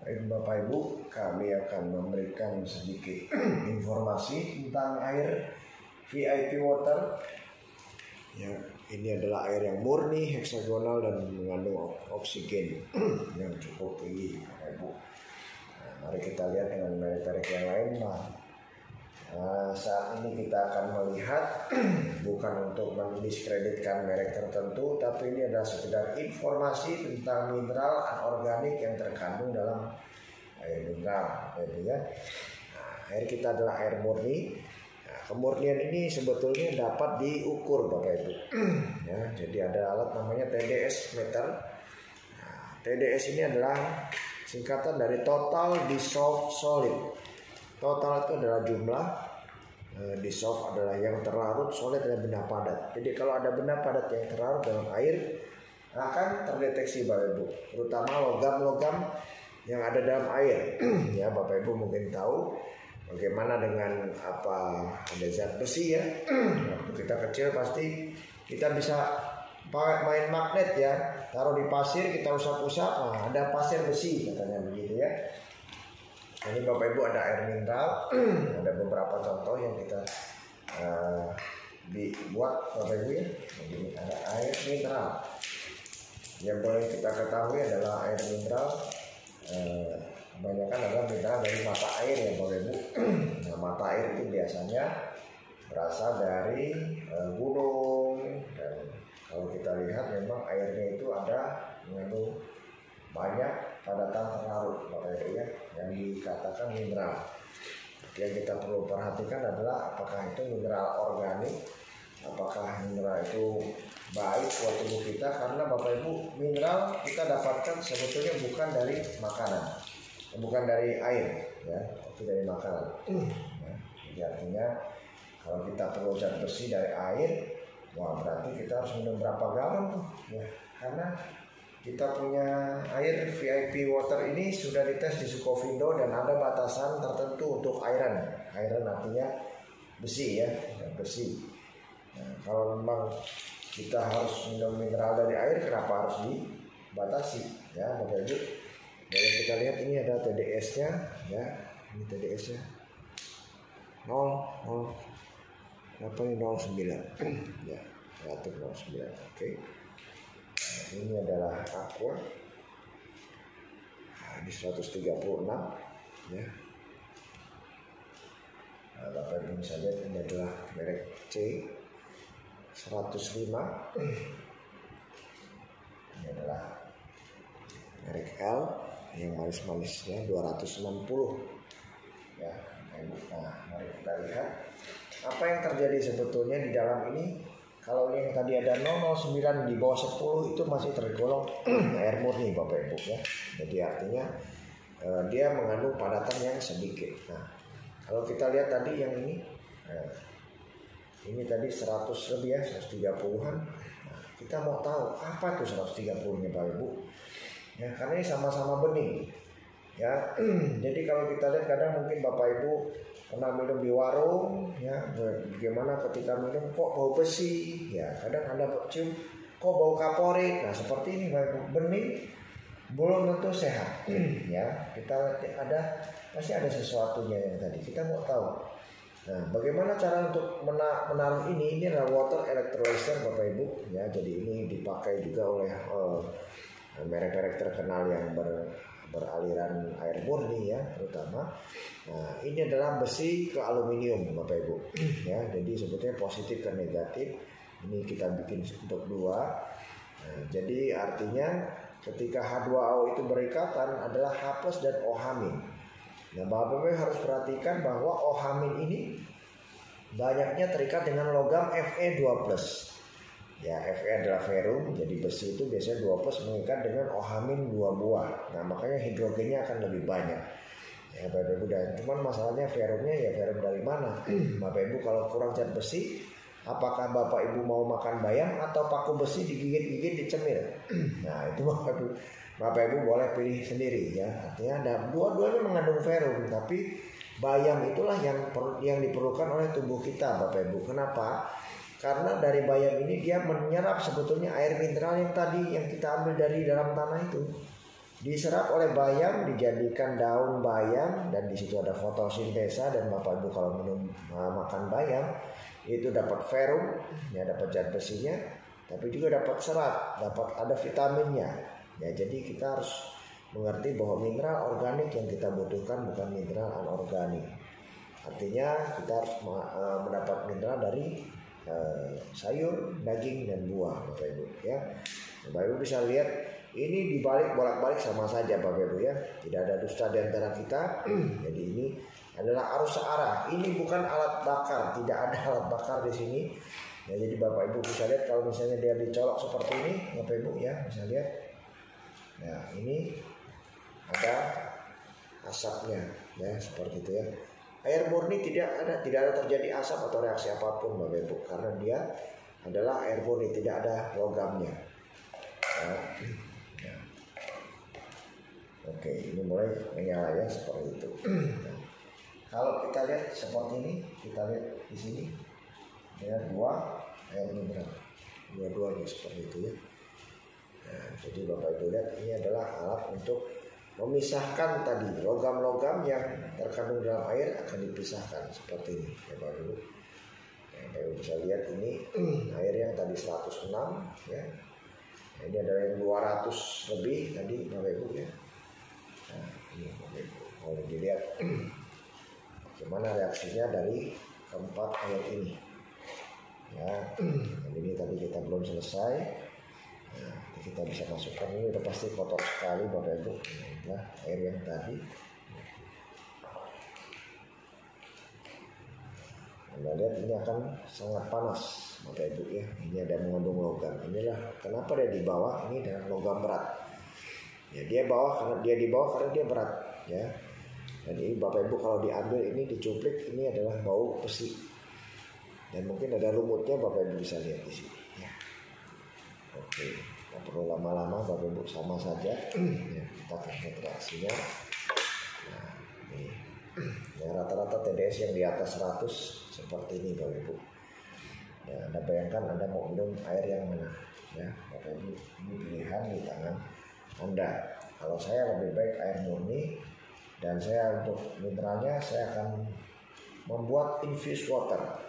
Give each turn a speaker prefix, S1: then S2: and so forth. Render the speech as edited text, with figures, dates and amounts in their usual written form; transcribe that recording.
S1: Baik Bapak Ibu, kami akan memberikan sedikit informasi tentang air VIP water. Ya, ini adalah air yang murni, heksagonal dan mengandung oksigen yang cukup tinggi, Bapak Ibu. Nah, mari kita lihat dengan merek-merek yang lain. Saat ini kita akan melihat bukan untuk mendiskreditkan merek tertentu, tapi ini adalah sekedar informasi tentang mineral anorganik yang terkandung dalam air mineral, ya. Air kita adalah air murni. Kemurnian ini sebetulnya dapat diukur, Bapak Ibu. Ya, jadi ada alat namanya TDS meter. TDS ini adalah singkatan dari Total Dissolved Solid. Total itu adalah jumlah, dissolved adalah yang terlarut, solid adalah benda padat. Jadi kalau ada benda padat yang terlarut dalam air akan terdeteksi, Bapak Ibu, terutama logam-logam yang ada dalam air. Ya, Bapak Ibu mungkin tahu bagaimana dengan ada zat besi ya. Waktu kita kecil pasti kita bisa main magnet ya, taruh di pasir kita usap-usap, ada pasir besi katanya begitu ya. Ini Bapak Ibu ada air mineral, ada beberapa contoh yang kita dibuat Bapak Ibu ya. Jadi ada air mineral. Yang boleh kita ketahui adalah air mineral kebanyakan adalah mineral dari mata air ya Bapak Ibu. Nah, mata air itu biasanya berasal dari gunung, dan kalau kita lihat memang airnya itu ada mengandung banyak padatan terlarut Bapak Ibu ya, yang dikatakan mineral. Yang kita perlu perhatikan adalah apakah itu mineral organik, apakah mineral itu baik buat tubuh kita, karena Bapak Ibu mineral kita dapatkan sebetulnya bukan dari makanan, bukan dari air ya, tapi dari makanan. Ya, jadi artinya kalau kita perlu zat besi dari air, wah berarti kita harus minum berapa galon tuh ya, karena kita punya air VIP water ini sudah dites di Sukovindo dan ada batasan tertentu untuk iron. Iron artinya besi ya, besi. Nah, kalau memang kita harus minum mineral dari air, kenapa harus dibatasi ya Bapak Ibu? Boleh kita lihat ini ada TDS-nya ya, ini TDS-nya 09 ya, 109. Oke. Ini adalah aqua, ini 136 ya. Bapak Ibu bisa lihat ini adalah merek C 105. Ini adalah merek L yang manis-manisnya 260 ya. Nah, mari kita lihat apa yang terjadi sebetulnya di dalam ini. Kalau yang tadi ada 009 di bawah 10 itu masih tergolong air murni Bapak Ibu ya. Jadi artinya dia mengandung padatan yang sedikit. Nah, kalau kita lihat tadi yang ini tadi 100 lebih ya, 130-an. Nah, kita mau tahu apa itu 130-nya Bapak Ibu. Ya, karena ini sama-sama bening. Ya, jadi kalau kita lihat kadang mungkin Bapak Ibu pernah minum di warung ya, bagaimana ketika minum kok bau besi ya, kadang Anda cium kok bau kaporit. Nah, seperti ini Bapak Ibu, bening belum tentu sehat ya. Kita pasti ada sesuatunya yang tadi kita mau tahu. Nah, bagaimana cara untuk menaruh ini? Ini adalah water electrolyzer Bapak Ibu ya. Jadi ini dipakai juga oleh merek-merek terkenal yang beraliran air murni ya, terutama. Nah, ini adalah besi ke aluminium Bapak Ibu ya. Jadi sebetulnya positif dan negatif. Ini kita bikin untuk dua. Nah, jadi artinya ketika H2O itu berikatan adalah H+ dan OH-. Nah, Bapak Ibu harus perhatikan bahwa OH- ini banyaknya terikat dengan logam Fe2+. Ya, Fe adalah ferrum, jadi besi itu biasanya 2+ mengikat dengan OH- 2 buah. Nah, makanya hidrogennya akan lebih banyak. Ya, Bapak Ibu, dan cuman masalahnya ferrumnya ya ferrum dari mana? Bapak Ibu kalau kurang zat besi, apakah Bapak Ibu mau makan bayam atau paku besi digigit-gigit dicemil? Nah, itu Bapak Ibu boleh pilih sendiri ya. Artinya ada dua-duanya mengandung ferrum, tapi bayam itulah yang diperlukan oleh tubuh kita Bapak Ibu. Kenapa? Karena dari bayam ini dia menyerap sebetulnya air mineral yang tadi yang kita ambil dari dalam tanah itu. Diserap oleh bayam, dijadikan daun bayam, dan di situ ada fotosintesa. Dan Bapak Ibu kalau makan bayam itu dapat ferrum, ya, dapat zat besinya, tapi juga dapat serat, dapat ada vitaminnya. Ya, jadi kita harus mengerti bahwa mineral organik yang kita butuhkan bukan mineral anorganik. Artinya kita harus mendapat mineral dari sayur, daging, dan buah, Bapak Ibu. Ya, Bapak Ibu bisa lihat ini dibalik bolak-balik sama saja, Bapak Ibu, ya. Tidak ada dusta di antara kita. Jadi ini adalah arus searah. Ini bukan alat bakar, tidak ada alat bakar di sini. Ya, jadi Bapak Ibu bisa lihat kalau misalnya dia dicolok seperti ini, Bapak Ibu, ya, bisa lihat. Ya, ini ada asapnya, ya, seperti itu, ya. Air murni tidak ada terjadi asap atau reaksi apapun, Bapak Ibu, karena dia adalah air murni, tidak ada logamnya. Ya. Oke, ini mulai menyala, ya, seperti itu. Nah, kalau kita lihat seperti ini, kita lihat di sini, ya, dua air mineral, dua-duanya seperti itu, ya. Nah, jadi Bapak Ibu lihat ini adalah alat untuk memisahkan tadi logam-logam yang terkandung dalam air akan dipisahkan seperti ini, ya, Bapak Ibu. Ya, Bapak Ibu bisa lihat ini air yang tadi 106, ya. Nah, ini adalah yang 200 lebih tadi, Bapak Ibu, ya. Nah, ini Bapak Ibu, kalau dilihat bagaimana reaksinya dari keempat air ini. Ya, ini tadi kita belum selesai. Nah, kita bisa masukkan, ini udah pasti kotor sekali, Bapak Ibu. Nah, air yang tadi. Anda lihat ini akan sangat panas, Bapak Ibu, ya. Ini ada mengandung logam. Inilah kenapa dia di bawah, ini dengan logam berat. Ya, dia di bawah karena dia berat, ya. Dan ini Bapak Ibu kalau diambil ini dicuplik, ini adalah bau besi. Dan mungkin ada lumutnya, Bapak Ibu bisa lihat di sini, ya. Oke, tidak perlu lama-lama, Bapak Ibu, sama saja. Ya, kita akan lihat reaksinya. Nah, ini. Ya, rata-rata TDS yang di atas 100 seperti ini, Bapak Ibu. Ya, Anda bayangkan Anda mau minum air yang mana, ya, Bapak Ibu. Ini pilihan di tangan Anda. Kalau saya lebih baik air murni, dan saya untuk mineralnya saya akan membuat infused water.